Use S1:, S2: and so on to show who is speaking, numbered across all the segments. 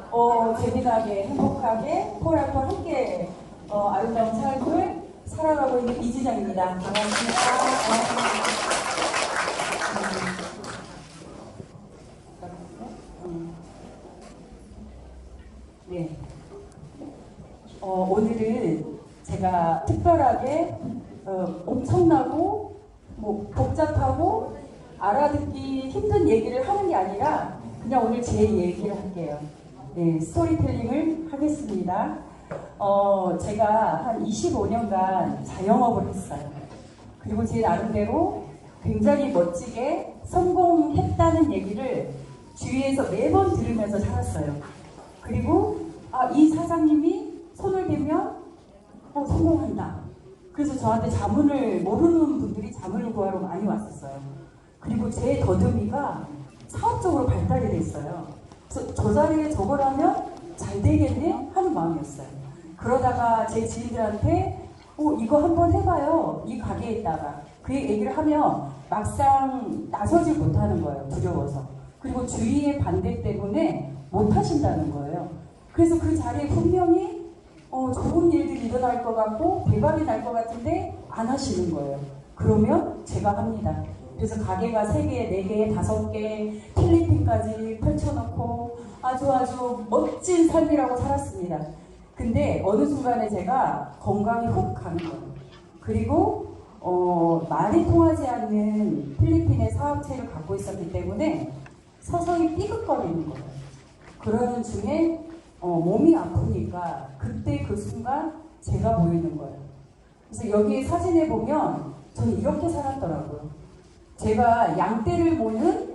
S1: 재미나게 행복하게 포랄과 함께 아름다운 삶을 살아가고 있는 이지정입니다. 반갑습니다. 네. 오늘은 제가 특별하게 엄청나고 복잡하고 알아듣기 힘든 얘기를 하는 게 아니라 그냥 오늘 제 얘기를 할게요. 네, 스토리텔링을 하겠습니다. 제가 한 25년간 자영업을 했어요. 그리고 제 나름대로 굉장히 멋지게 성공했다는 얘기를 주위에서 매번 들으면서 살았어요. 그리고 이 사장님이 손을 대면 성공한다. 그래서 저한테 자문을 모르는 분들이 자문을 구하러 많이 왔었어요. 그리고 제 더듬이가 사업적으로 발달이 됐어요. 그래서 저 자리에 저걸 하면 잘 되겠네 하는 마음이었어요. 그러다가 제 지인들한테 이거 한번 해봐요. 이 가게에다가 그 얘기를 하면 막상 나서질 못하는 거예요. 두려워서. 그리고 주위의 반대 때문에 못하신다는 거예요. 그래서 그 자리에 분명히 좋은 일들이 일어날 것 같고 대박이 날 것 같은데 안 하시는 거예요. 그러면 제가 합니다. 그래서 가게가 3개, 4개, 5개, 필리핀까지 펼쳐놓고 아주 멋진 삶이라고 살았습니다. 근데 어느 순간에 제가 건강이 훅 가는 거예요. 그리고 말이 통하지 않는 필리핀의 사업체를 갖고 있었기 때문에 서서히 삐걱거리는 거예요. 그러는 중에 몸이 아프니까 그때 그 순간 제가 보이는 거예요. 그래서 여기 사진에 보면 저는 이렇게 살았더라고요. 제가 양떼를 모는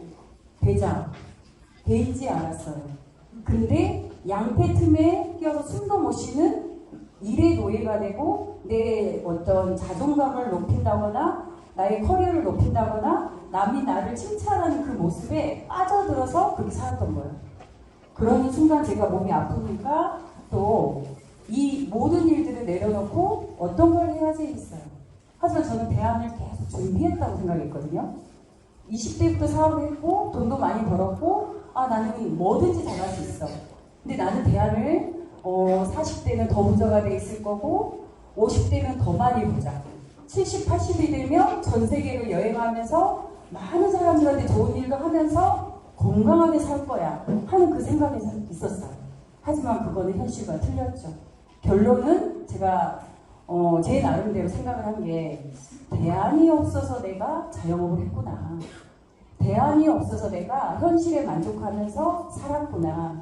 S1: 배인지 알았어요. 근데 양떼 틈에 끼어서 숨도 못 쉬는 일의 노예가 되고 내 어떤 자존감을 높인다거나 나의 커리어를 높인다거나 남이 나를 칭찬하는 그 모습에 빠져들어서 그렇게 살았던 거예요. 그러는 순간 제가 몸이 아프니까 또 이 모든 일들을 내려놓고 어떤 걸 해야지 했어요. 하지만 저는 대안을 계속 준비했다고 생각했거든요. 20대부터 사업을 했고 돈도 많이 벌었고 나는 뭐든지 잘할 수 있어. 근데 나는 대안을 40대는 더 부자가 돼 있을 거고 50대는 더 많이 부자 70, 80이 되면 전 세계를 여행하면서 많은 사람들한테 좋은 일도 하면서 건강하게 살 거야 하는 그 생각이 있었어요. 하지만 그거는 현실과 틀렸죠. 결론은 제가 제 나름대로 생각을 한 게 대안이 없어서 내가 자영업을 했구나. 대안이 없어서 내가 현실에 만족하면서 살았구나.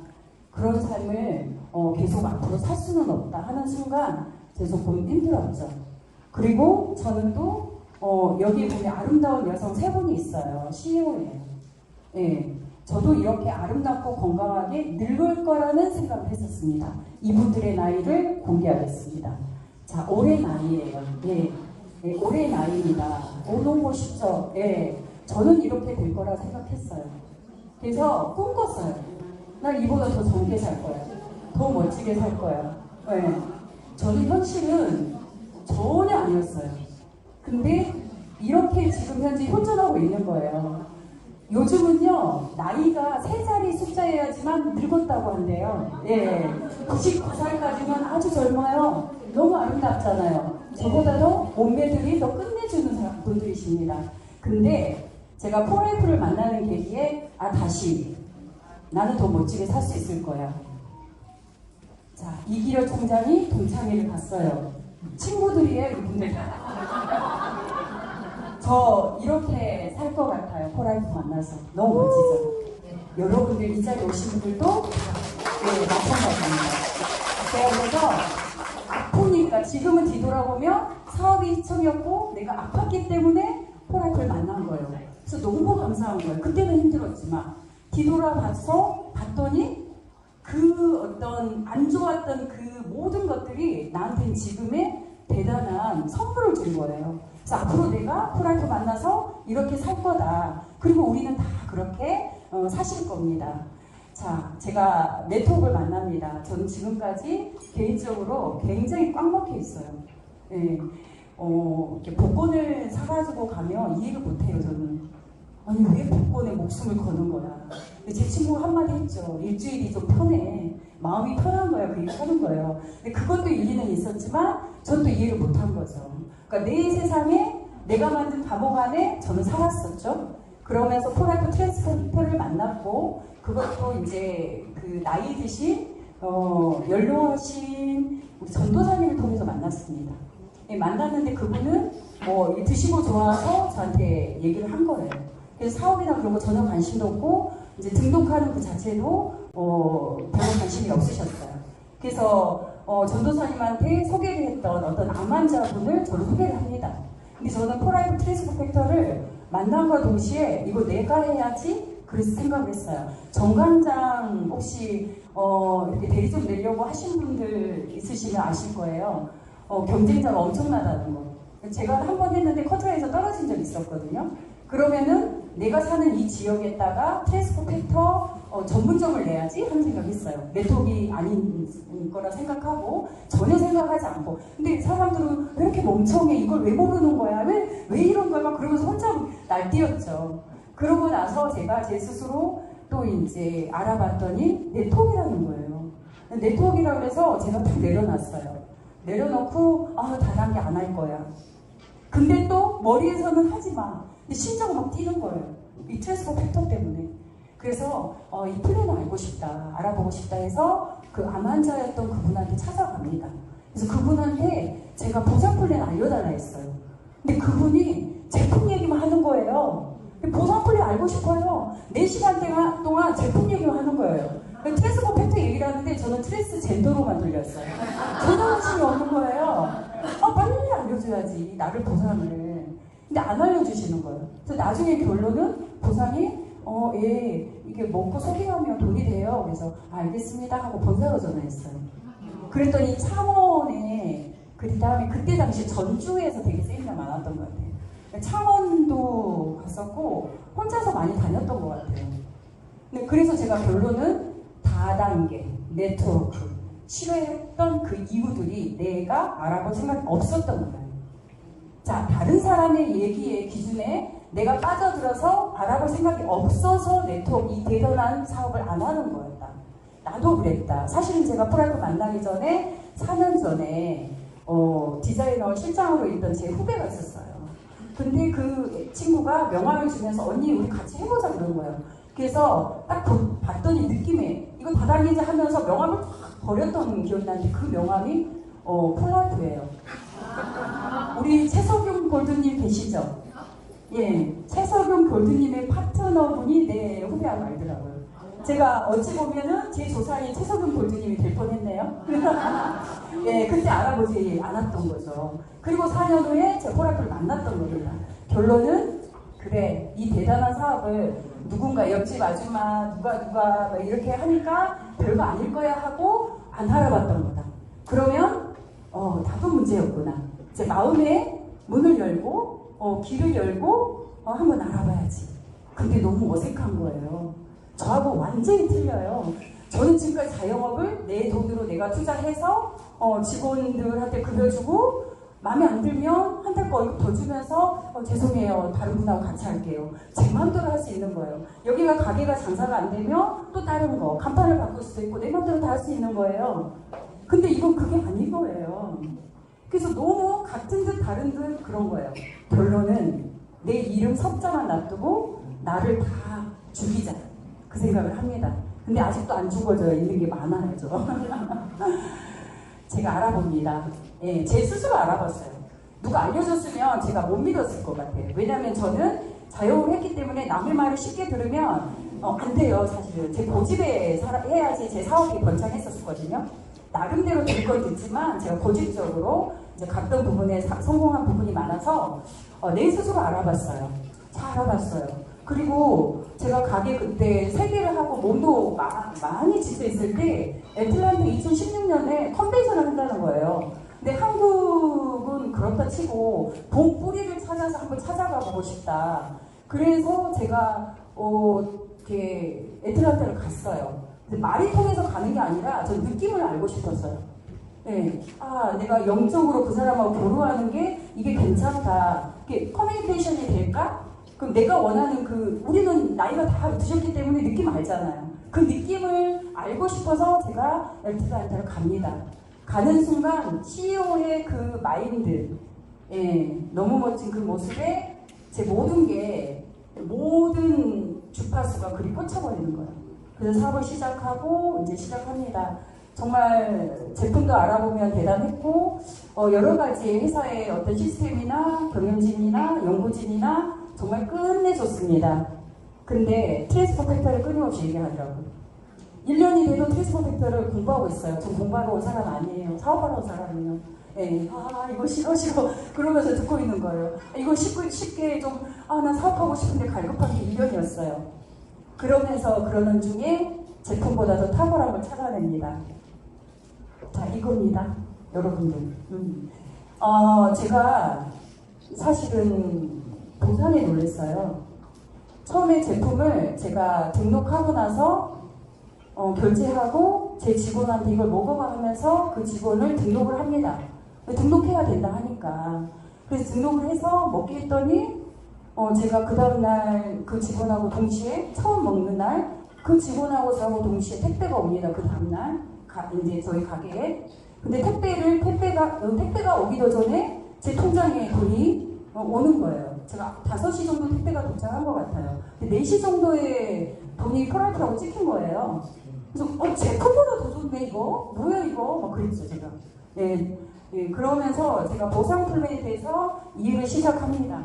S1: 그런 삶을 계속 앞으로 살 수는 없다 하는 순간 제 조금 힘들었죠. 그리고 저는 또 여기 보면 아름다운 여성 3분이 있어요. CEO예요. 네. 저도 이렇게 아름답고 건강하게 늙을 거라는 생각을 했었습니다. 이분들의 나이를 공개하겠습니다. 자, 올해 나이예요. 예, 네, 올해 나이입니다. 너무 멋있죠? 예, 저는 이렇게 될 거라 생각했어요. 그래서 꿈꿨어요. 난 이보다 더 젊게 살 거야. 더 멋지게 살 거야. 예, 저는 현실은 전혀 아니었어요. 근데 이렇게 지금 현재 현존하고 있는 거예요. 요즘은요, 나이가 3자리 숫자여야지만 늙었다고 한대요. 예, 99살까지는 아주 젊어요. 너무 아름답잖아요. 저보다도 몸매들이 더 끝내주는 분들이십니다. 근데 제가 포라이프를 만나는 계기에 다시 나는 더 멋지게 살 수 있을 거야. 자, 이기려 총장이 동창회를 갔어요. 친구들이에요, 이분들. 저 이렇게 살 것 같아요. 포라이프 만나서. 너무 멋지죠? 여러분들 이 자리에 오신 분들도 마찬가지입니다. 제가 그래서 아프니까 지금은 뒤돌아보면 사업이 희청이었고 내가 아팠기 때문에 포라이프를 만난 거예요. 그래서 너무 감사한 거예요. 그때는 힘들었지만 뒤돌아봐서 봤더니 그 어떤 안 좋았던 그 모든 것들이 나한테는 지금의 대단한 선물을 준 거예요. 그래서 앞으로 내가 포라이프 만나서 이렇게 살 거다. 그리고 우리는 다 그렇게 사실 겁니다. 자, 제가 네트워크를 만납니다. 저는 지금까지 개인적으로 굉장히 꽉 막혀 있어요. 예, 이렇게 복권을 사가지고 가면 이해를 못해요, 저는. 아니, 왜 복권에 목숨을 거는 거야. 제 친구가 한마디 했죠. 일주일이 좀 편해. 마음이 편한 거예요. 그 얘기 하는 거예요. 근데 그것도 일리는 있었지만 저는 또 이해를 못한 거죠. 그러니까 내 세상에 내가 만든 감옥 안에 저는 살았었죠. 그러면서 포라이프 트랜스포터를 만났고 그것도 이제 그 나이 드신 연로하신 우리 전도사님을 통해서 만났습니다. 예, 만났는데 그분은 드시고 좋아서 저한테 얘기를 한 거예요. 그래서 사업이나 그런 거 전혀 관심도 없고 이제 등록하는 그 자체도 별로 관심이 없으셨어요. 그래서 전도사님한테 소개를 했던 어떤 암 환자분을 저를 소개를 합니다. 근데 저는 포라이프 트랜스포터를 만남과 동시에 이거 내가 해야지 그래서 생각을 했어요. 정관장 혹시 이렇게 대리 좀 내려고 하신 분들 있으시면 아실 거예요. 경쟁자가 엄청나다는 거. 제가 한 번 했는데 커트라인에서 떨어진 적이 있었거든요. 그러면은 내가 사는 이 지역에다가 트랜스포터 전문점을 내야지 하는 생각을 했어요. 네트워크가 아닌 거라 생각하고 전혀 생각하지 않고. 근데 사람들은 왜 이렇게 멍청해? 이걸 왜 모르는 거야? 왜 이런 거야? 막 그러면서 혼자 날뛰었죠. 그러고 나서 제가 제 스스로 또 이제 알아봤더니 네트워크라는 거예요. 네트워크라고 해서 제가 딱 내려놨어요. 내려놓고 다단계 안 할 거야. 근데 또 머리에서는 하지 마. 근데 심장은 막 뛰는 거예요. 이 트랜스포 팩터 때문에. 그래서 이 플랜을 알고 싶다, 알아보고 싶다 해서 그 암 환자였던 그분한테 찾아갑니다. 그래서 그분한테 제가 보상 플랜 알려달라 했어요. 근데 그분이 제품 얘기만 하는 거예요. 보상 플랜 알고 싶어요. 4시간 동안 제품 얘기만 하는 거예요. 트랜스포 팩터 얘기를 하는데 저는 트랜스젠더로만 들렸어요. 전혀 관심이 없는 거예요. 빨리 알려줘야지, 나를 보상을. 근데 안 알려주시는 거예요. 그래서 나중에 결론은 보상이 이게 먹고 소개하면 돈이 돼요. 그래서 알겠습니다 하고 본사로 전화했어요. 그랬더니 창원에 그 다음에 그때 당시 전주에서 되게 세미나 많았던 것 같아요. 창원도 갔었고 혼자서 많이 다녔던 것 같아요. 근데 그래서 제가 결론은 다단계 네트워크 싫어했던 그 이유들이 내가 알아볼 생각이 없었던 거예요. 자, 다른 사람의 얘기의 기준에 내가 빠져들어서 알아볼 생각이 없어서 네트워크 이 대단한 사업을 안 하는 거였다. 나도 그랬다. 사실은 제가 포라이프 만나기 전에 4년 전에 디자이너 실장으로 있던 제 후배가 있었어요. 근데 그 친구가 명함을 주면서 언니 우리 같이 해보자 그런 거예요. 그래서 딱 봤더니 느낌에 이거 다단계자 하면서 명함을 탁 버렸던 기억이 나는데 그 명함이 폴라이프예요. 우리 최석용 골드님 계시죠? 예, 최석용 골드님의 파트너분이 내 후배하고 알더라고요. 제가 어찌 보면은 제 조상이 최석용 골드님이 될 뻔했네요. 예, 그때 알아보지 않았던 거죠. 그리고 4년 후에 제 포라이프를 만났던 겁니다. 결론은 그래, 이 대단한 사업을 누군가 옆집 아줌마 누가 이렇게 하니까 별거 아닐 거야 하고 안 알아봤던 거다. 그러면 나도 문제였구나. 제 마음의 문을 열고 길을 열고 한번 알아봐야지. 근데 너무 어색한 거예요. 저하고 완전히 틀려요. 저는 지금까지 자영업을 내 돈으로 내가 투자해서 직원들한테 급여 주고 마음에 안 들면 한 달 거 월급 더 주면서 죄송해요, 다른 분하고 같이 할게요. 제 마음대로 할 수 있는 거예요. 여기가 가게가 장사가 안 되면 또 다른 거 간판을 바꿀 수도 있고 내 마음대로 다 할 수 있는 거예요. 근데 이건 그게 아닌 거예요. 그래서 너무 같은 듯 다른 듯 그런 거예요. 결론은 내 이름 석자만 놔두고 나를 다 죽이자 그 생각을 합니다. 근데 아직도 안 죽어져 있는 게 많아요. 제가 알아봅니다. 예, 제 스스로 알아봤어요. 누가 알려줬으면 제가 못 믿었을 것 같아요. 왜냐하면 저는 자영업을 했기 때문에 남의 말을 쉽게 들으면 안 돼요. 사실은 제 고집에 해야지 제 사업이 번창했었거든요. 나름대로 될 걸 듣지만 제가 고집적으로 이제 갔던 부분에 성공한 부분이 많아서 내 스스로 알아봤어요. 잘 알아봤어요. 그리고 제가 가게 그때 3개를 하고 몸도 많이 지쳐 있을 때 애틀랜타 2016년에 컨벤션을 한다는 거예요. 근데 한국은 그렇다 치고 본 뿌리를 찾아서 한번 찾아가 보고 싶다. 그래서 제가 이렇게 애틀랜타를 갔어요. 말이 통해서 가는 게 아니라 저 느낌을 알고 싶었어요. 네. 내가 영적으로 그 사람하고 교류하는 게 이게 괜찮다. 이게 커뮤니케이션이 될까? 그럼 내가 원하는 우리는 나이가 다 드셨기 때문에 느낌 알잖아요. 그 느낌을 알고 싶어서 제가 엘트사한테로 갑니다. 가는 순간 CEO의 그 마인드, 너무 멋진 그 모습에 제 모든 주파수가 그리 꽂혀버리는 거예요. 그래서 사업을 시작하고 이제 시작합니다. 정말 제품도 알아보면 대단했고 여러 가지 회사의 어떤 시스템이나 경영진이나 연구진이나 정말 끝내줬습니다. 근데 트랜스포 팩터를 끊임없이 얘기하더라고요. 1년이 돼도 트랜스포 팩터를 공부하고 있어요. 전 공부하러 온 사람 아니에요. 사업하러 온 사람이에요. 이거 싫어 그러면서 듣고 있는 거예요. 이거 쉽게 좀 난 사업하고 싶은데 갈급한 게 1년이었어요. 그러면서 그러는 중에 제품보다도 탁월한 걸 찾아냅니다. 자, 이겁니다. 여러분들. 제가 사실은 보상에 놀랐어요. 처음에 제품을 제가 등록하고 나서 결제하고 제 직원한테 이걸 먹어봐 하면서 그 직원을 등록을 합니다. 등록해야 된다 하니까. 그래서 등록을 해서 먹게 했더니 제가 그 다음날 그 직원하고 동시에 처음 먹는 날 그 직원하고 저하고 동시에 택배가 옵니다. 그 다음날 이제 저희 가게에. 근데 택배가 오기도 전에 제 통장에 돈이 오는 거예요. 제가 5시 정도 택배가 도착한 것 같아요. 근데 4시 정도에 돈이 프라이프라고 찍힌 거예요. 그래서 제품보다 더 좋네 이거? 뭐야 이거? 막 그랬죠 제가. 그러면서 제가 보상 플랜에 대해서 이해를 시작합니다.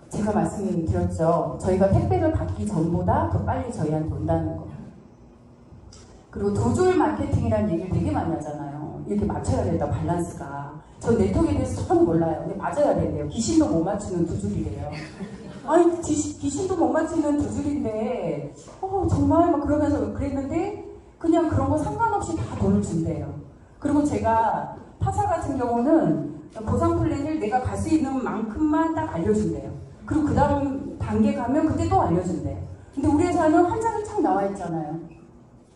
S1: 제가 말씀드렸죠. 저희가 택배를 받기 전보다 더 빨리 저희한테 온다는 거. 그리고 두 줄 마케팅이라는 얘기를 되게 많이 하잖아요. 이렇게 맞춰야 된다, 밸런스가. 전 네트워크에 대해서 전 몰라요. 근데 맞아야 된대요. 귀신도 못 맞추는 두 줄이래요. 아니, 귀신도 못 맞추는 두 줄인데, 정말 막 그러면서 그랬는데, 그냥 그런 거 상관없이 다 돈을 준대요. 그리고 제가 타사 같은 경우는 보상 플랜을 내가 갈 수 있는 만큼만 딱 알려준대요. 그리고 그 다음 단계 가면 그때 또 알려준대요. 근데 우리 회사는 한 장이 쫙 나와 있잖아요.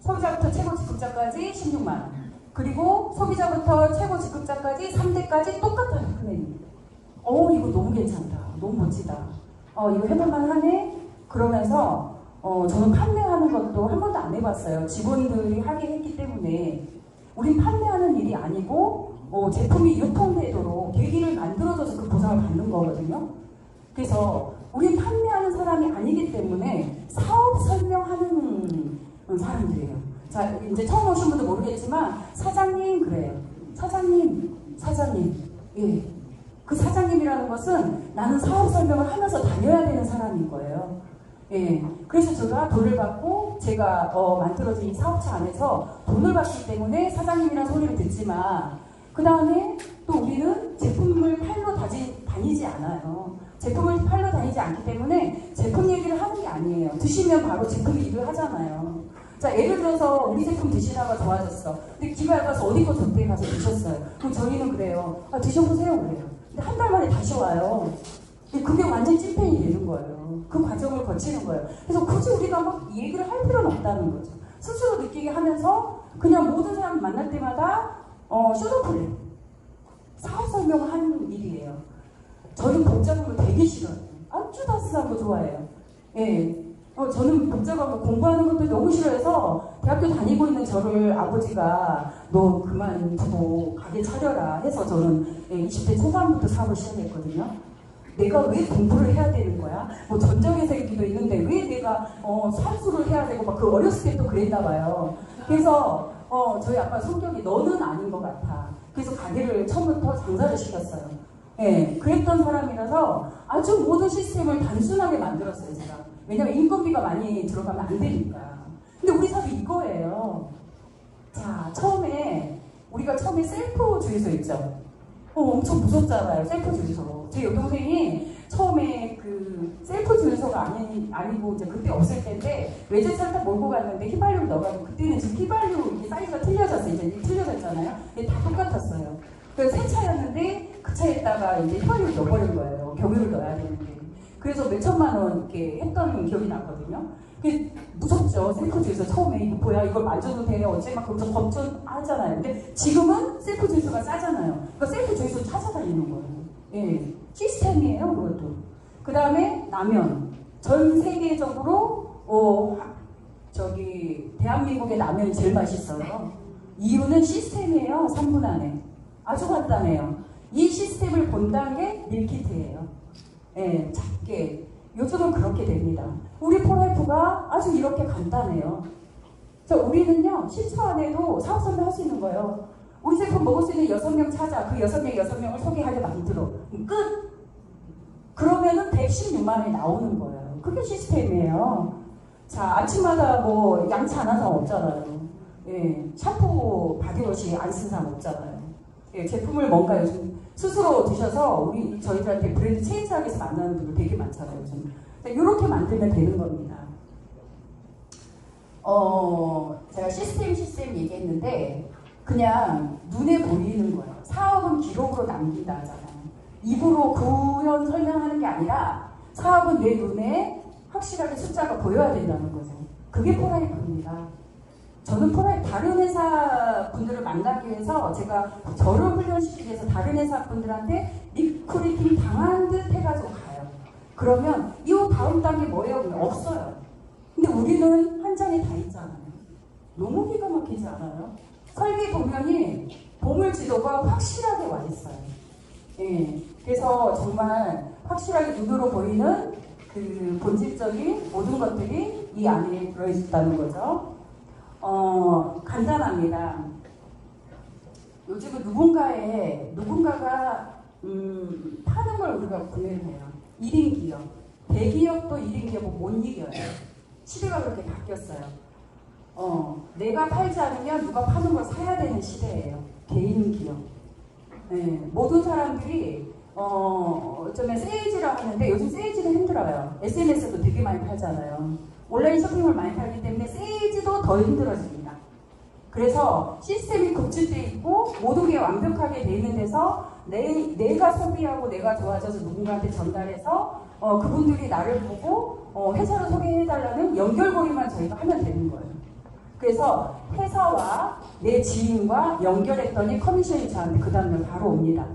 S1: 소비자부터 최고 직급자까지 16만원. 그리고 소비자부터 최고 직급자까지 3대까지 똑같아요. 플랜이. 이거 너무 괜찮다. 너무 멋지다. 이거 해볼만 하네? 그러면서 저는 판매하는 것도 한 번도 안 해봤어요. 직원들이 하게 했기 때문에. 우린 판매하는 일이 아니고 제품이 유통되도록 계기를 만들어줘서 그 보상을 받는 거거든요. 그래서 우린 판매하는 사람이 아니기 때문에 사업 설명하는 사람들이에요. 자, 이제 처음 오신 분도 모르겠지만 사장님 그래요. 사장님. 예. 그 사장님이라는 것은 나는 사업 설명을 하면서 다녀야 되는 사람인 거예요. 예. 그래서 제가 돈을 받고 제가 만들어진 이 사업체 안에서 돈을 받기 때문에 사장님이라는 소리를 듣지만 그 다음에 또 우리는 제품을 팔러 다니지 않아요. 제품을 팔러 다니지 않기 때문에 제품 얘기를 하는 게 아니에요. 드시면 바로 제품 얘기를 하잖아요. 자, 예를 들어서 우리 제품 드시다가 좋아졌어. 근데 기가 얇아서 어디 거 저때 가서 드셨어요. 그럼 저희는 그래요. 드셔보세요 그래요. 근데 한 달 만에 다시 와요. 그게 완전 찐팬이 되는 거예요. 그 과정을 거치는 거예요. 그래서 굳이 우리가 막 얘기를 할 필요는 없다는 거죠. 스스로 느끼게 하면서 그냥 모든 사람 만날 때마다 쇼도플레이 사업 설명을 하는 일이에요. 저는 복잡한 거 되게 싫어요. 아주 따스한 거 좋아해요. 예. 저는 복잡한 거 공부하는 것도 너무 싫어해서 대학교 다니고 있는 저를 아버지가 너 그만두고 가게 차려라 해서 저는 20대 초반부터 사업을 시작했거든요. 내가 왜 공부를 해야 되는 거야? 뭐 전적의 세기도 있는데 왜 내가 산수를 해야 되고 막 그 어렸을 때부터 그랬나 봐요. 그래서 저희 아빠 성격이 너는 아닌 것 같아. 그래서 가게를 처음부터 장사를 시켰어요. 예, 그랬던 사람이라서 아주 모든 시스템을 단순하게 만들었어요, 제가. 왜냐면 인건비가 많이 들어가면 안 되니까. 근데 우리 사업이 이거예요. 자, 우리가 처음에 셀프 주유소 있죠? 엄청 무섭잖아요, 셀프 주유소. 제 여동생이 처음에 그 셀프 주유소가 아니고 이제 그때 없을 때인데 외제차를 딱 몰고 갔는데 휘발유를 넣어가지고 그때는 지금 휘발유 이게 사이즈가 틀려졌어요. 이제 틀려졌잖아요. 근데 다 똑같았어요. 그래서 새 차였는데 그 차에다가 이제 휘발유를 넣어버린 거예요. 경유를 넣어야 되는데. 그래서 몇 천만 원 이렇게 했던 기억이 나거든요. 그게 무섭죠. 셀프 주유소 처음에 이거 뭐야 이걸 만져도 돼 어째 막 그러면서 걱정하잖아요. 근데 지금은 셀프 주유소가 싸잖아요. 그러니까 셀프 주유소 찾아다니는 거예요. 예, 시스템이에요, 그것도. 그 다음에 라면. 전 세계적으로, 대한민국의 라면이 제일 맛있어요. 이유는 시스템이에요, 3분 안에. 아주 간단해요. 이 시스템을 본다는 게 밀키트예요. 예, 작게. 요즘은 그렇게 됩니다. 우리 포라이프가 아주 이렇게 간단해요. 우리는요, 10초 안에도 사업 선배할 수 있는 거예요. 우리 제품 먹을 수 있는 6명 찾아. 그 6명을 소개하게 만들어. 끝! 그러면은 116만 원이 나오는 거예요. 그게 시스템이에요. 자, 아침마다 뭐 양치 안 하는 사람 없잖아요. 예, 샴푸, 바디워시 안 쓰는 사람 없잖아요. 예, 제품을 뭔가 요즘 스스로 드셔서 저희들한테 브랜드 체인지하기 위해서 만나는 분들 되게 많잖아요. 요즘. 이렇게 만들면 되는 겁니다. 제가 시스템 얘기했는데 그냥 눈에 보이는 거예요. 사업은 기록으로 남긴다 하잖아요. 입으로 구현 설명하는 게 아니라 사업은 내 눈에 확실하게 숫자가 보여야 된다는 거죠. 그게 포라이프입니다. 저는 다른 회사 분들을 만나기 위해서 제가 저를 훈련시키기 위해서 다른 회사 분들한테 리크루팅 당한 듯 해가지고 가요. 그러면 이 다음 단계 뭐예요? 없어요. 근데 우리는 한 장에 다 있잖아요. 너무 기가 막히지 않아요? 설계 보면이 보물지도가 확실하게 와 있어요. 예, 그래서 정말 확실하게 눈으로 보이는 그 본질적인 모든 것들이 이 안에 들어있다는 거죠. 간단합니다. 요즘은 누군가가 파는 걸 우리가 구매를 해요. 1인 기업. 대기업도 1인 기업은 못 이겨요. 시대가 그렇게 바뀌었어요. 내가 팔지 않으면 누가 파는 걸 사야 되는 시대예요. 개인 기업. 네, 모든 사람들이 어쩌면 세일즈라고 하는데 요즘 세일즈는 힘들어요. SNS도 되게 많이 팔잖아요. 온라인 쇼핑을 많이 팔기 때문에 세일즈도 더 힘들어집니다. 그래서 시스템이 구축되어 있고 모든 게 완벽하게 되어 있는 데서 내가 소비하고 내가 좋아져서 누군가한테 전달해서 그분들이 나를 보고 회사를 소개해달라는 연결고리만 저희가 하면 되는 거예요. 그래서 회사와 내 지인과 연결했더니 커미션이 저한테 그 다음날 바로 옵니다.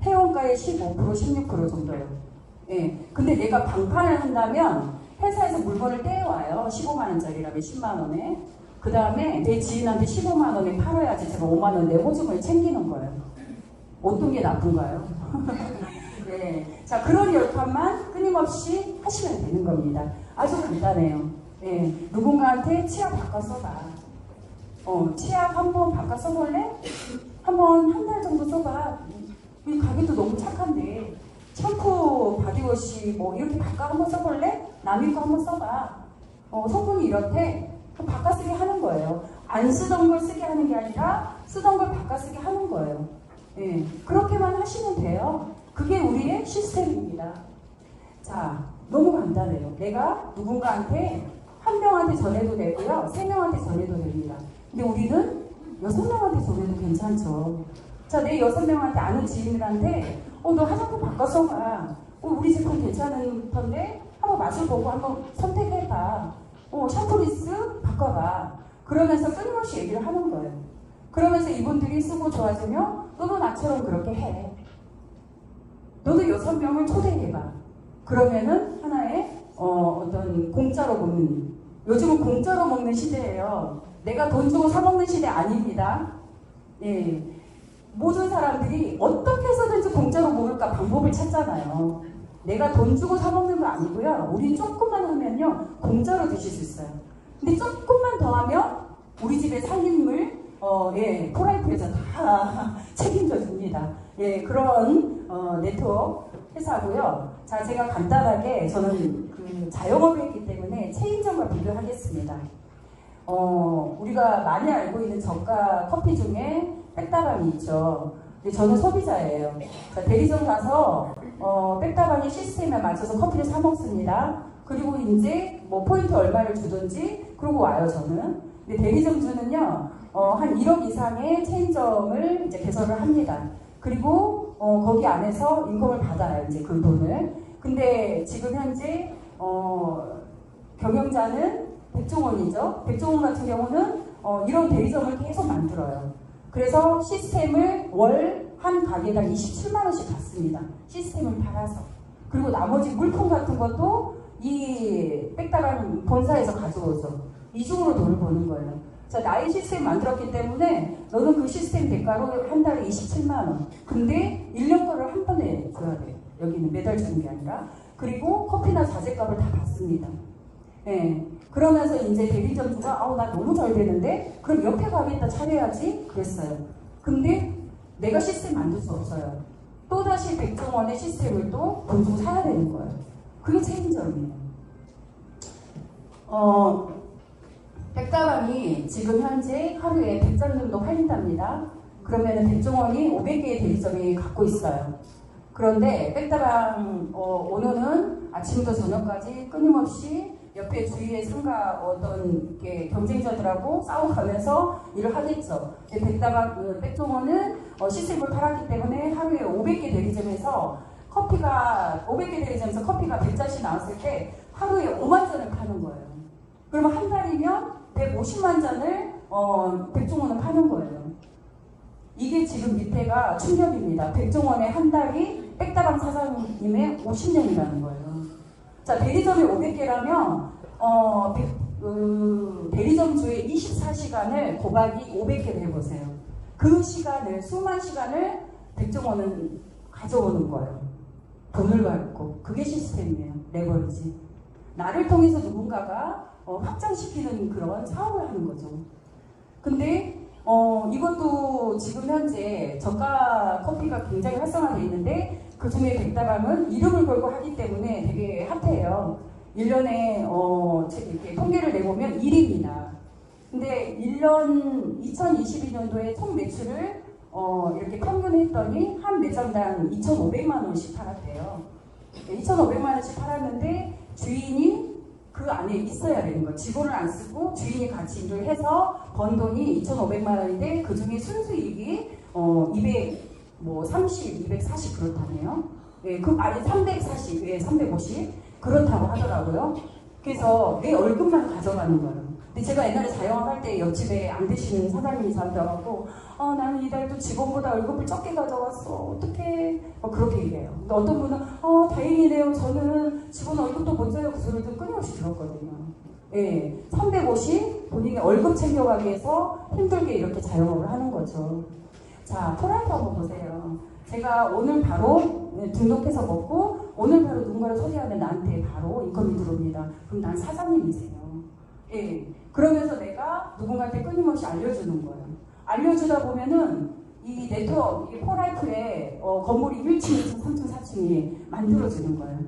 S1: 회원가의 15%, 16% 정도요. 예. 근데 내가 방판을 한다면 회사에서 물건을 떼와요. 15만원짜리라면 10만원에. 그 다음에 내 지인한테 15만원에 팔아야지 제가 5만원 내 호주머니 챙기는 거예요. 어떤 게 나쁜가요? 네. 자, 그런 열판만 끊임없이 하시면 되는 겁니다. 아주 간단해요. 네. 누군가한테 치약 바꿔 써봐. 치약 한번 바꿔 써볼래? 한 달 정도 써봐. 이 가게도 너무 착한데 샴푸, 바디워시 뭐 이렇게 바꿔 한번 써볼래? 남의 거 한번 써봐. 성분이 이렇대. 바꿔 쓰게 하는 거예요. 안 쓰던 걸 쓰게 하는 게 아니라 쓰던 걸 바꿔 쓰게 하는 거예요. 네. 그렇게만 하시면 돼요. 그게 우리의 시스템입니다. 자, 너무 간단해요. 내가 누군가한테 한 명한테 전해도 되고요. 3명한테 전해도 됩니다. 근데 우리는 6명한테 전해도 괜찮죠. 자, 내 6명한테 아는 지인들한테 너 화장품 바꿔 써봐. 우리 제품 괜찮은던데 한번 맛을 보고 한번 선택해봐. 샴푸리스 바꿔봐. 그러면서 끊임없이 얘기를 하는 거예요. 그러면서 이분들이 쓰고 좋아지면 너도 나처럼 그렇게 해. 너도 6명을 초대해봐. 그러면은 하나의 어떤 공짜로 먹는, 요즘은 공짜로 먹는 시대예요. 내가 돈 주고 사 먹는 시대 아닙니다. 예. 모든 사람들이 어떻게 해서든지 공짜로 먹을까 방법을 찾잖아요. 내가 돈 주고 사 먹는 거 아니고요. 우리 조금만 하면요 공짜로 드실 수 있어요. 근데 조금만 더 하면 우리 집의 살림을 포라이프에서 다 책임져 줍니다. 예, 그런 네트워크 회사고요. 자, 제가 간단하게 저는 그 자영업을 했기 때문에 체인점과 비교하겠습니다. 우리가 많이 알고 있는 저가 커피 중에 백다방이 있죠. 근데 저는 소비자예요. 자, 대리점 가서 백다방의 시스템에 맞춰서 커피를 사 먹습니다. 그리고 이제 뭐 포인트 얼마를 주든지 그러고 와요, 저는. 근데 대리점주는요, 한 1억 이상의 체인점을 이제 개설을 합니다. 그리고 거기 안에서 인건을 받아요, 이제 그 돈을. 근데 지금 현재 경영자는 백종원이죠. 백종원 같은 경우는 이런 대리점을 계속 만들어요. 그래서 시스템을 월 한 가게당 27만 원씩 받습니다. 시스템을 팔아서. 그리고 나머지 물품 같은 것도 이 백다방 본사에서 가져오죠. 이중으로 돈을 버는 거예요. 자, 나의 시스템 만들었기 때문에 너는 그 시스템 대가로 한 달에 27만 원. 근데 1년 거를 한 번에 줘야 돼요. 여기는 매달 주는 게 아니라. 그리고 커피나 자재값을 다 받습니다. 예. 그러면서 이제 대리점주가 나 너무 잘 되는데 그럼 옆에 가게에다 차려야지 그랬어요. 근데 내가 시스템 만들 수 없어요. 또다시 백종원의 시스템을 또 돈 주고 사야 되는 거예요. 그게 체인점이에요. 백다방이 지금 현재 하루에 100잔 정도 팔린답니다. 그러면 백종원이 500개의 대리점이 갖고 있어요. 그런데 백다방 오너는 아침부터 저녁까지 끊임없이 옆에 주위의 상가 어떤 경쟁자들하고 싸워가면서 일을 하겠죠. 백종원은 시스템을 팔았기 때문에 하루에 500개 대리점에서 커피가 500개 대리점에서 커피가 100잔씩 나왔을 때 하루에 5만 잔을 파는 거예요. 그러면 한 달이면 150만 잔을 백종원은 파는 거예요. 이게 지금 밑에가 충격입니다. 백종원의 한 달이 백다방 사장님의 50년이라는 거예요. 자, 대리점이 500개라면 대리점주의 24시간을 곱하기 500개를 해보세요. 그 시간을, 수만 시간을 백종원은 가져오는 거예요. 돈을 받고. 그게 시스템이에요. 레버리지. 나를 통해서 누군가가 확장시키는 그런 사업을 하는 거죠. 근데 이것도 지금 현재 저가 커피가 굉장히 활성화되어 있는데 그 중에 백다방은 이름을 걸고 하기 때문에 되게 핫해요. 1년에 이렇게 통계를 내보면 1위입니다. 근데 2022년도에 총 매출을 이렇게 평균했더니 한 매장당 2,500만 원씩 팔았대요. 2,500만 원씩 팔았는데 주인이 그 안에 있어야 되는 거예요. 직원을 안 쓰고 주인이 같이 일을 해서 번 돈이 2,500만 원인데 그 중에 순수이익이 230, 240 그렇다네요. 예, 아니 340, 예, 350 그렇다고 하더라고요. 그래서 내 월급만 가져가는 거예요. 근데 제가 옛날에 자영업할 때 옆집에 안 되시는 사장님이 저한테 와갖고 나는 이달도 직원보다 월급을 적게 가져갔어. 어떡해. 그렇게 얘기해요. 근데 어떤 분은 다행이네요. 저는 직원 월급도 못 줘요. 그 소리도 끊임없이 들었거든요. 예, 350 본인의 월급 챙겨가기 위해서 힘들게 이렇게 자영업을 하는 거죠. 자, 포라이트 한번 보세요. 제가 오늘 바로 등록해서 먹고 오늘 바로 누군가를 소개하면 나한테 바로 인컴이 들어옵니다. 그럼 난 사장님이세요. 예, 그러면서 내가 누군가한테 끊임없이 알려주는 거예요. 알려주다 보면은 이 네트워크, 이 포라이프의 건물이 1층, 2층, 3층, 4층이 만들어지는 거예요.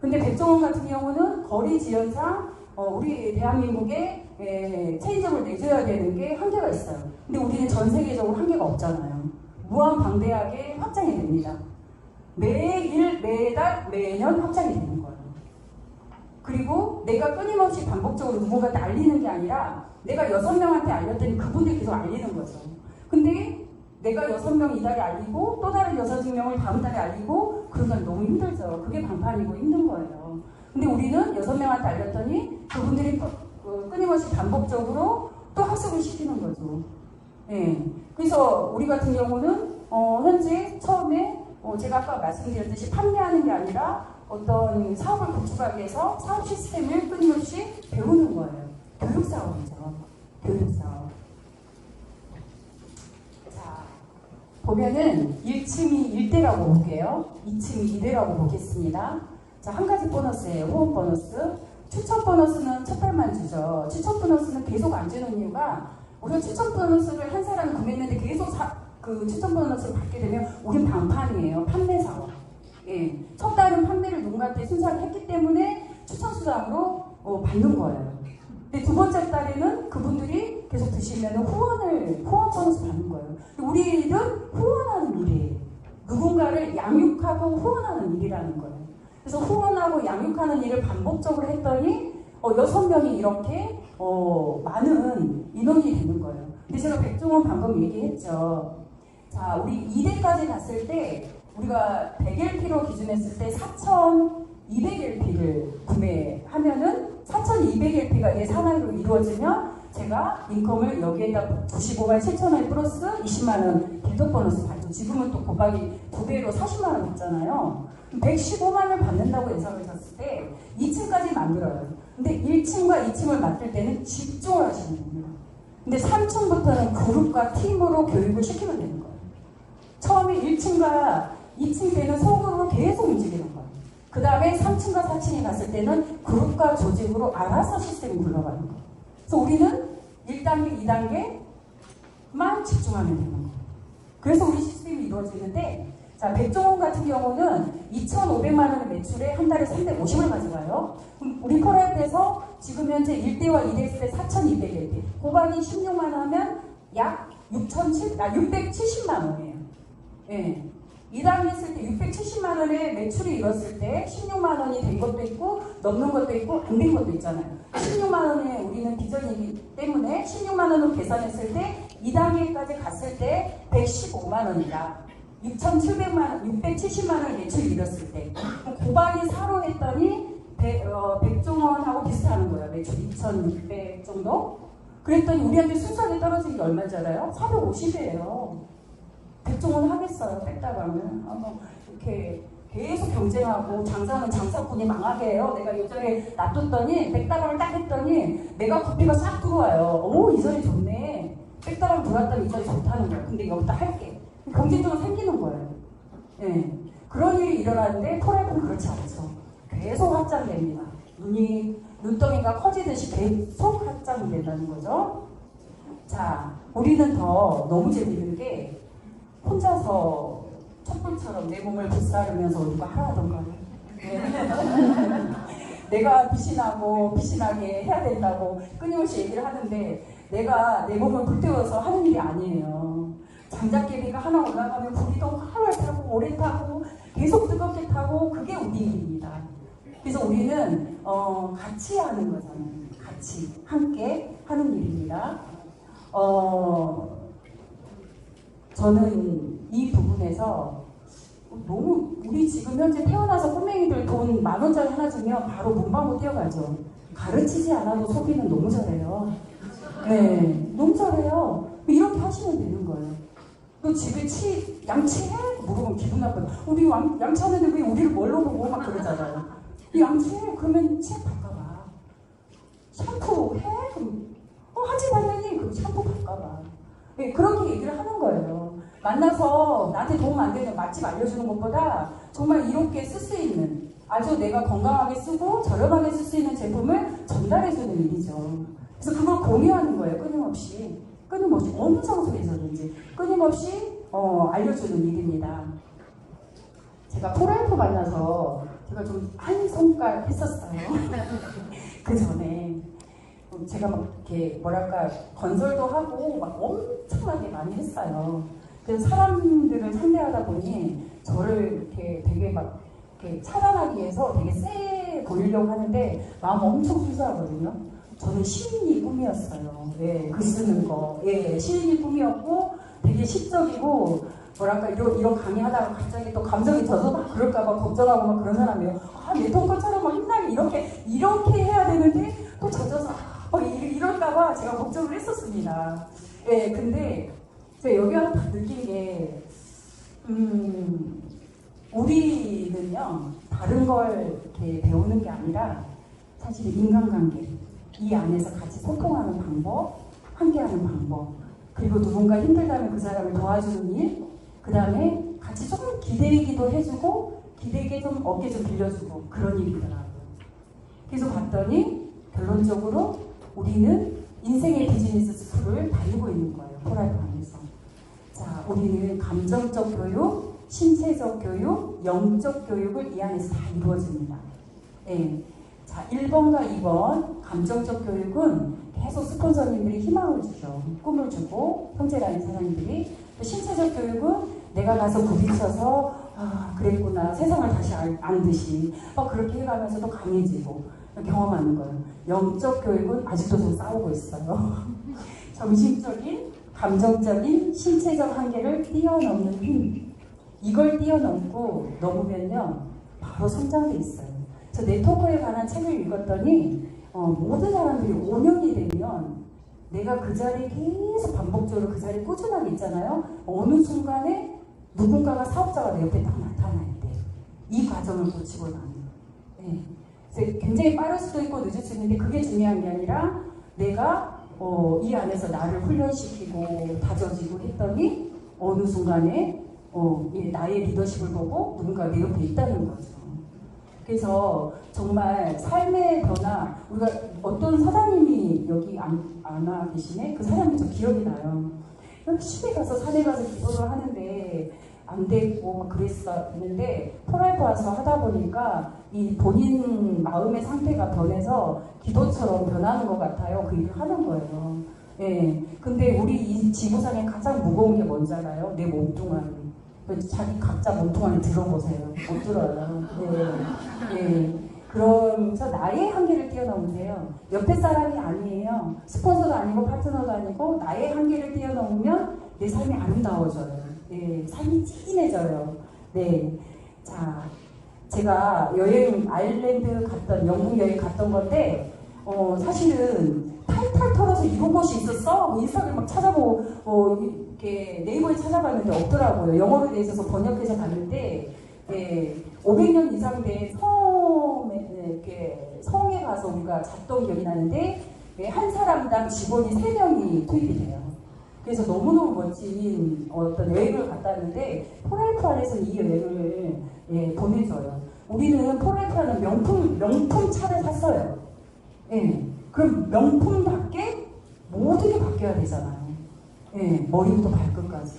S1: 근데 백종원 같은 경우는 거리 지연상 우리 대한민국에 체인점을 내줘야 되는 게 한계가 있어요. 근데 우리는 전 세계적으로 한계가 없잖아요. 무한방대하게 확장이 됩니다. 매일, 매달, 매년 확장이 되는 거예요. 그리고 내가 끊임없이 반복적으로 누군가한테 알리는 게 아니라 내가 6명한테 알렸더니 그분들이 계속 알리는 거죠. 근데 내가 6명 이달에 알리고 또 다른 6명을 다음 달에 알리고 그러면 너무 힘들죠. 그게 방판이고 힘든 거예요. 근데 우리는 6명한테 알렸더니 그분들이 끊임없이 반복적으로 또 학습을 시키는 거죠. 예. 그래서 우리 같은 경우는 현재 처음에 제가 아까 말씀드렸듯이 판매하는 게 아니라 어떤 사업을 구축하기 위해서 사업 시스템을 끊임없이 배우는 거예요. 교육사업이죠. 교육사업. 자, 보면은 1층이 1대라고 볼게요. 2층이 2대라고 보겠습니다. 자, 한 가지 보너스예요. 호응 보너스. 추천 보너스는 첫 달만 주죠. 추천 보너스는 계속 안 주는 이유가 우리가 추천 보너스를 한 사람이 구매했는데 계속 그 추천 보너스를 받게 되면 우린 방판이에요. 판매 사업. 예, 첫 달은 판매를 누군가한테 순수하게 했기 때문에 추천 수당으로 받는 거예요. 근데 두 번째 달에는 그분들이 계속 드시면 후원 보너스 받는 거예요. 우리 일은 후원하는 일이에요. 누군가를 양육하고 후원하는 일이라는 거예요. 그래서 후원하고 양육하는 일을 반복적으로 했더니 6명이 이렇게 많은 인원이 되는 거예요. 근데 제가 백종원 방금 얘기했죠. 자, 우리 2대까지 갔을 때 우리가 100LP로 기준했을 때 4,200LP를 구매하면은 4,200LP가 내 산하로 이루어지면 제가 인컴을 여기에다 95만 7천 원 플러스 20만 원 빌드 보너스 받죠. 지금은 또 곱하기 2배로 40만 원 있잖아요. 115만 원을 받는다고 예상을 쳤을 때 2층까지 만들어요. 근데 1층과 2층을 맡을 때는 집중을 하시는 겁니다. 근데 3층부터는 그룹과 팀으로 교육을 시키면 되는 거예요. 처음에 1층과 2층 때는 소그룹으로 계속 움직이는 거예요. 그 다음에 3층과 4층에 갔을 때는 그룹과 조직으로 알아서 시스템이 굴러가는 거예요. 그래서 우리는 1단계, 2단계만 집중하면 되는 거예요. 그래서 우리 시스템이 이루어지는데, 자, 백종원 같은 경우는 2,500만 원의 매출에 한 달에 350을 가져가요. 그럼 우리 펄라이프에서 지금 현재 1대와 2대 했을 때 4,200일 곱하기 16만 원 하면 약 670만 원이에요. 예. 2단계 했을 때 670만 원의 매출이 이뤘을 때 16만 원이 된 것도 있고 넘는 것도 있고 안 된 것도 있잖아요. 16만 원에 우리는 비전이기 때문에 16만 원으로 계산했을 때 2단계까지 갔을 때 115만 원이다. 670만 원 매출이 이뤘을 때 곱하기 4로 했더니 백종원하고 비슷하는 거예요. 매출 2,600 정도? 그랬더니 우리한테 순수하게 떨어진 게 얼마인지 알아요? 450이에요. 백종원 하겠어요. 뺐다가는 이렇게 계속 경쟁하고 장사는 장사꾼이 망하게 해요. 내가 요전에 놔뒀더니 백다방을 딱 했더니 메가 커피가 싹 들어와요. 오, 이 자리 좋네. 백다방 들어왔다면 이 자리 좋다는 거예요. 근데 여기다 할게. 경쟁력이 생기는 거예요. 네. 그런 일이 일어나는데 펄라이프는 그렇지 않죠. 계속 확장됩니다. 눈덩이가 커지듯이 계속 확장이 된다는 거죠. 자, 우리는 더 너무 재밌는 게 혼자서 촛불처럼 내 몸을 불사르면서 누가 하라던 거예요. 내가 빛이 나게 해야 된다고 끊임없이 얘기를 하는데 내가 내 몸을 불태워서 하는 일이 아니에요. 장작개비가 하나 올라가면 불이 더 활활 타고 오래 타고 계속 뜨겁게 타고 그게 우리 일입니다. 그래서 우리는 같이 하는 거잖아요. 같이 함께 하는 일입니다. 저는 이 부분에서 너무 우리 지금 현재 태어나서 꼬맹이들 돈 10,000원짜리 하나 주면 바로 문방구 뛰어가죠. 가르치지 않아도 소비는 너무 잘해요. 네, 너무 잘해요. 이렇게 하시면 되는 거예요. 너 집에 양치해? 물어보면 기분 나빠요. 우리 양치하는데 왜 우리를 뭘로 보고 막 그러잖아요. 양치해? 그러면 치 바꿔봐. 샴푸 해? 그럼 하지 당연히 그 샴푸 바꿔봐. 네, 그렇게 얘기를 하는 거예요. 만나서 나한테 도움 안 되는 맛집 알려주는 것보다 정말 이롭게 쓸 수 있는 아주 내가 건강하게 쓰고 저렴하게 쓸 수 있는 제품을 전달해주는 일이죠. 그래서 그걸 공유하는 거예요. 끊임없이 어느 장소에서든지 끊임없이 알려주는 일입니다. 제가 펄라이프 만나서 제가 좀 한 손가락 했었어요. 그 전에 제가 막 이렇게 뭐랄까 건설도 하고 막 엄청나게 많이 했어요. 그래서 사람들을 상대하다 보니 저를 이렇게 되게 막 이렇게 차단하기 위해서 되게 세 보이려고 하는데 마음 엄청 순수하거든요. 저는 시인이 꿈이었어요. 예, 글 쓰는 거. 예, 시인이 꿈이었고 되게 시적이고 뭐랄까 이런 강의하다가 갑자기 또 감정이 져서 막 그럴까봐 걱정하고 막 그런 사람이에요. 내 동거처럼 막 힘나게 이렇게 해야 되는데 또 젖어서 이럴까봐 제가 걱정을 했었습니다. 예, 근데 제가 여기 와서 느낀 게 우리는요 다른 걸 이렇게 배우는 게 아니라 사실 인간관계 이 안에서 같이 소통하는 방법, 함께하는 방법, 그리고 누군가 힘들다면 그 사람을 도와주는 일, 그 다음에 같이 조금 기대기도 해주고 기대게 좀 어깨 좀 빌려주고 그런 일이더라고요. 그래서 봤더니 결론적으로 우리는 인생의 비즈니스 스쿨을 다니고 있는 거예요. 펄라이프 안에서. 자, 우리는 감정적 교육, 신체적 교육, 영적 교육을 이 안에서 다 이루어집니다. 네. 자, 1번과 2번 감정적 교육은 계속 스폰서님들이 희망을 주죠. 꿈을 주고 형제라는 사람들이. 또 신체적 교육은 내가 가서 부딪혀서 그랬구나 세상을 다시 안듯이 그렇게 해가면서 또 강해지고 경험하는 거예요. 영적 교육은 아직도 좀 싸우고 있어요. 정신적인, 감정적인, 신체적 한계를 뛰어넘는 힘. 이걸 뛰어넘고 넘으면요 바로 성장돼 있어요. 저 네트워크에 관한 책을 읽었더니 모든 사람들이 5년이 되면 내가 그 자리에 계속 반복적으로 그 자리에 꾸준하게 있잖아요. 어느 순간에 누군가가 사업자가 내 옆에 딱 나타날 때 이 과정을 거치고 나는 네. 그래서 굉장히 빠를 수도 있고 늦을 수 있는데 그게 중요한 게 아니라 내가 이 안에서 나를 훈련시키고 다져지고 했더니 어느 순간에 나의 리더십을 보고 누군가 내 옆에 있다는 거죠. 그래서 정말 삶의 변화, 우리가 어떤 사장님이 여기 안 와 계시네? 그 사장님 저 기억이 나요. 열심히 가서 산에 가서 기도를 하는데 안 됐고 막 그랬었는데 포라이프 와서 하다 보니까 이 본인 마음의 상태가 변해서 기도처럼 변하는 것 같아요. 그 일을 하는 거예요. 예. 근데 우리 이 지구상에 가장 무거운 게 뭔지 알아요? 내 몸뚱아리. 자기 각자 몸뚱아리 들어보세요. 못 들어요. 예. 예. 그러면서 나의 한계를 뛰어넘으세요. 옆에 사람이 아니에요. 스폰서도 아니고 파트너도 아니고 나의 한계를 뛰어넘으면 내 삶이 아름다워져요. 네, 삶이 찐해져요. 네, 자, 제가 아일랜드 갔던 영국 여행 갔던 건데 사실은 탈탈 털어서 이런 곳이 있었어. 뭐 인스타그램 막 찾아보고 이렇게 네이버에 찾아봤는데 없더라고요. 영어로 돼 있어서 번역해서 갔는데 500년 이상 된 성에 가서 우리가 잤던 기억이 나는데 한 사람당 직원이 3명이 투입이 돼요. 그래서 너무너무 멋진 어떤 여행을 갔다 왔는데 포라이프 안에서 이 여행을 보내줘요. 우리는 포라이프라는 명품 차를 샀어요. 예, 그럼 명품답게 모든 게 바뀌어야 되잖아요. 예, 머리부터 발끝까지.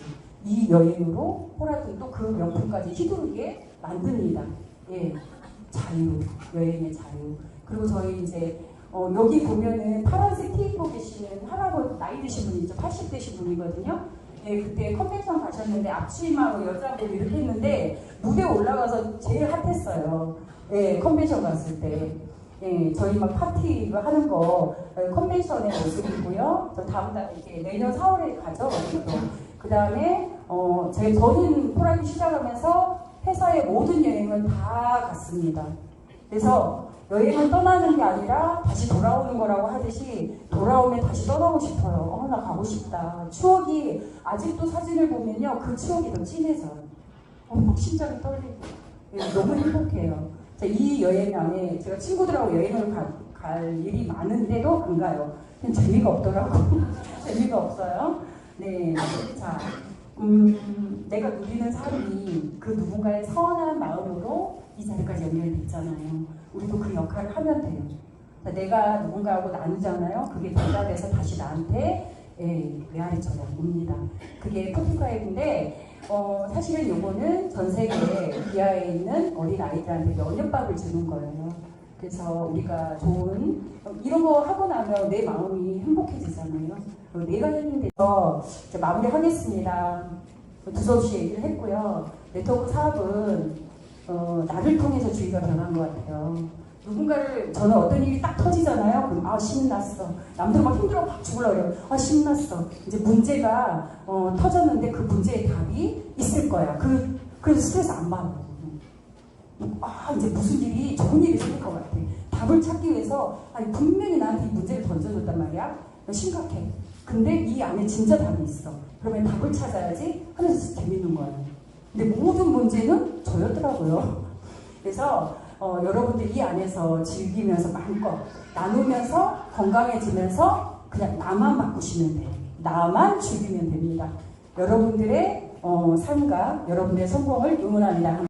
S1: 이 여행으로 포라이프는 또 그 명품까지 휘두르게 만듭니다. 예, 자유, 여행의 자유. 그리고 저희 이제 여기 보면은 파란색 티 입고 계시는 할아버지 나이 드신 분이 있죠. 80 되신 분이거든요. 예, 그때 컨벤션 가셨는데 앞치마로 여자분 이렇게 했는데 무대에 올라가서 제일 핫했어요. 예, 컨벤션 갔을 때. 예, 저희 막 파티 하는 거 컨벤션의 모습이고요. 저 다음 달 이렇게 내년 4월에 가죠. 그 다음에 저는 포라이프 시작하면서 회사의 모든 여행을 다 갔습니다. 그래서 여행을 떠나는 게 아니라 다시 돌아오는 거라고 하듯이 돌아오면 다시 떠나고 싶어요. 나 가고 싶다. 추억이 아직도 사진을 보면요. 그 추억이 더 진해져요. 막 심장이 떨리고 너무 행복해요. 이 여행 안에 제가 친구들하고 여행을 갈 일이 많은데도 안 가요. 그냥 재미가 없더라고. 재미가 없어요. 네, 자, 내가 누리는 삶이 그 누군가의 선한 마음으로 이 자리까지 연결됐잖아요. 우리도 그 역할을 하면 돼요. 내가 누군가하고 나누잖아요. 그게 대답해서 다시 나한테 메아리처럼 옵니다. 그게 포티파이브인데 사실은 요거는 전 세계 기아에 있는 어린 아이들한테 면역밥을 주는 거예요. 그래서 우리가 좋은 이런 거 하고 나면 내 마음이 행복해지잖아요. 내가 힐링돼서 마무리하겠습니다. 두서없이 얘기를 했고요. 네트워크 사업은 나를 통해서 주의가 변한 것 같아요. 누군가를 저는 어떤 일이 딱 터지잖아요. 그럼 신났어. 남들 막 힘들어 막 죽으려고 그래요. 신났어. 이제 문제가 터졌는데 그 문제의 답이 있을 거야. 그래서 스트레스 안 받아. 이제 무슨 일이 좋은 일이 생길 것 같아. 답을 찾기 위해서 분명히 나한테 이 문제를 던져줬단 말이야. 심각해. 근데 이 안에 진짜 답이 있어. 그러면 답을 찾아야지 하면서 재밌는 거예요. 근데 모든 문제는 저였더라고요. 그래서 여러분들 이 안에서 즐기면서 마음껏 나누면서 건강해지면서 그냥 나만 바꾸시면 돼요. 나만 즐기면 됩니다. 여러분들의 삶과 여러분들의 성공을 응원합니다.